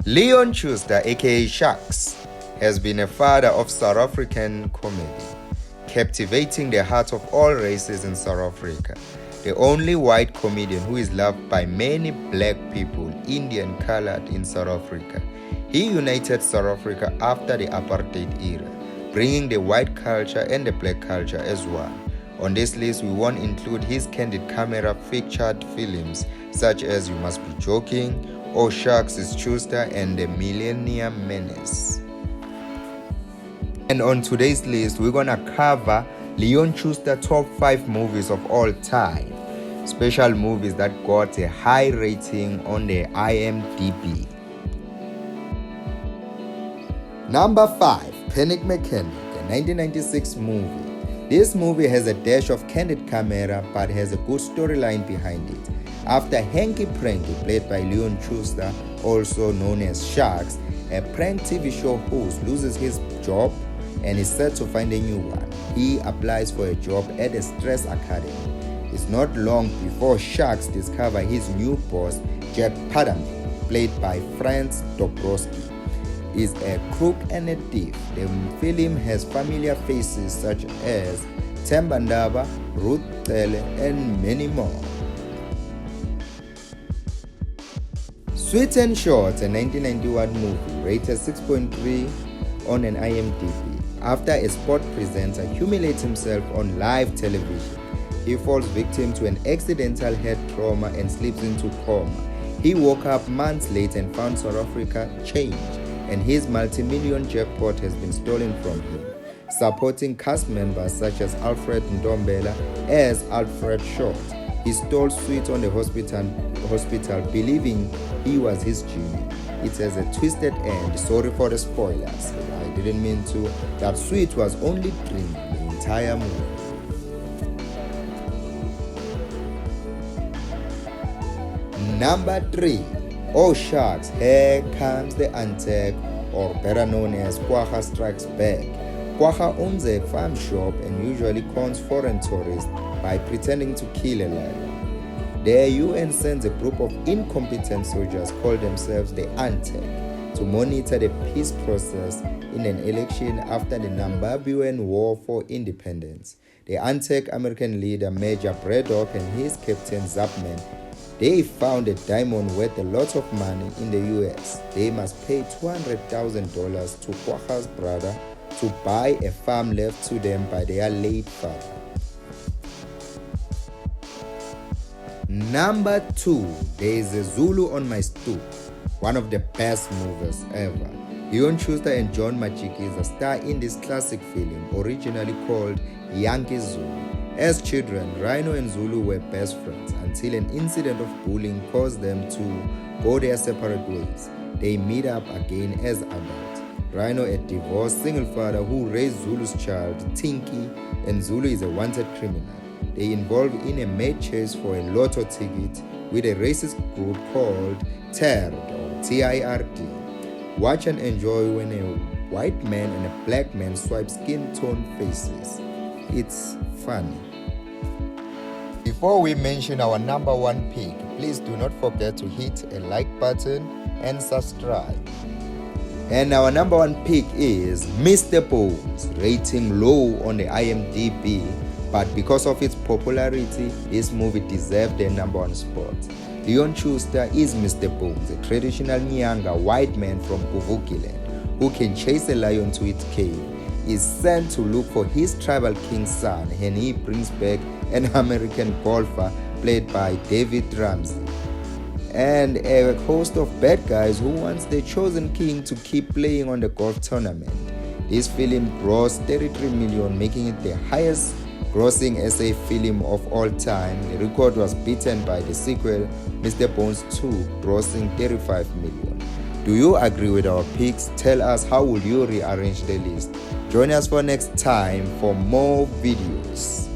Schuster AKA Schucks has been a father of South African comedy, captivating the hearts of all races in South Africa. The only white comedian who is loved by many black people, Indian colored in South Africa. He united South Africa after the apartheid era, bringing the white culture and the black culture as one. On this list, we won't include his candid camera featured films such as You Must Be Joking, Oh Schucks Its Schuster, and the Millennium Menace. And on today's list, we're gonna cover Schuster top 5 movies of all time. Special movies that got a high rating on the IMDb. Number 5, Panic Mechanic, a 1996 movie. This movie has a dash of candid camera but has a good storyline behind it. After Hanky Pranky, played by Schuster, also known as Schucks, a prank TV show host loses his job and is set to find a new one. He applies for a job at a stress academy. It's not long before Schucks discovers his new boss, Jack Padam, played by Franz Dobrowski, is a crook and a thief. The film has familiar faces such as Themba Ndaba, Ruth Cele, and many more. Sweet and Short, a 1991 movie, rated 6.3 on an IMDb. After a sport presenter humiliates himself on live television, he falls victim to an accidental head trauma and slips into coma. He woke up months later and found South Africa changed, and his multi-million jackpot has been stolen from him. Supporting cast members such as Alfred Ndombela as Alfred Short, he stole Sweet on the hospital believing he was his genie. It has a twisted end. Sorry for the spoilers. I didn't mean to. That Sweet was only dreaming the entire movie. Number 3, Oh Shucks, Here Comes the Untag, or better known as Kwagga Strikes Back. Kwagga owns a farm shop and usually cons foreign tourists by pretending to kill a lion. The UN sends a group of incompetent soldiers called themselves the Untag to monitor the peace process in an election after the Namibian War for Independence. The Untag American leader Major Braddock and his captain Zapman, they found a diamond worth a lot of money in the US. They must pay $200,000 to Kwagga's brother to buy a farm left to them by their late father. Number 2, there is a Zulu on my Stoep, one of the best movies ever. Schuster and John Matshikiza star in this classic film, originally called Yankee Zulu. As children, Rhino and Zulu were best friends until an incident of bullying caused them to go their separate ways. They meet up again as adults. Rhino, a divorced single father who raised Zulu's child, Tinky, and Zulu is a wanted criminal. They involve in a mad chase for a lotto ticket with a racist group called TIRD, or TIRD. Watch and enjoy when a white man and a black man swipe skin tone faces. It's funny. Before we mention our number 1 pick, please do not forget to hit a like button and subscribe. And our number 1 pick is Mr. Bones, rating low on the IMDb, but because of its popularity, this movie deserved the number 1 spot. Schuster is Mr. Bones, a traditional Nyanga white man from Kuvukiland who can chase a lion to its cave, is sent to look for his tribal king's son, and he brings back an American golfer played by David Ramsey, and a host of bad guys who wants the chosen king to keep playing on the golf tournament. This film grossed 33 million, making it the highest grossing SA film of all time. The record was beaten by the sequel, Mr. Bones 2, grossing 35 million. Do you agree with our picks? Tell us how will you rearrange the list. Join us for next time for more videos.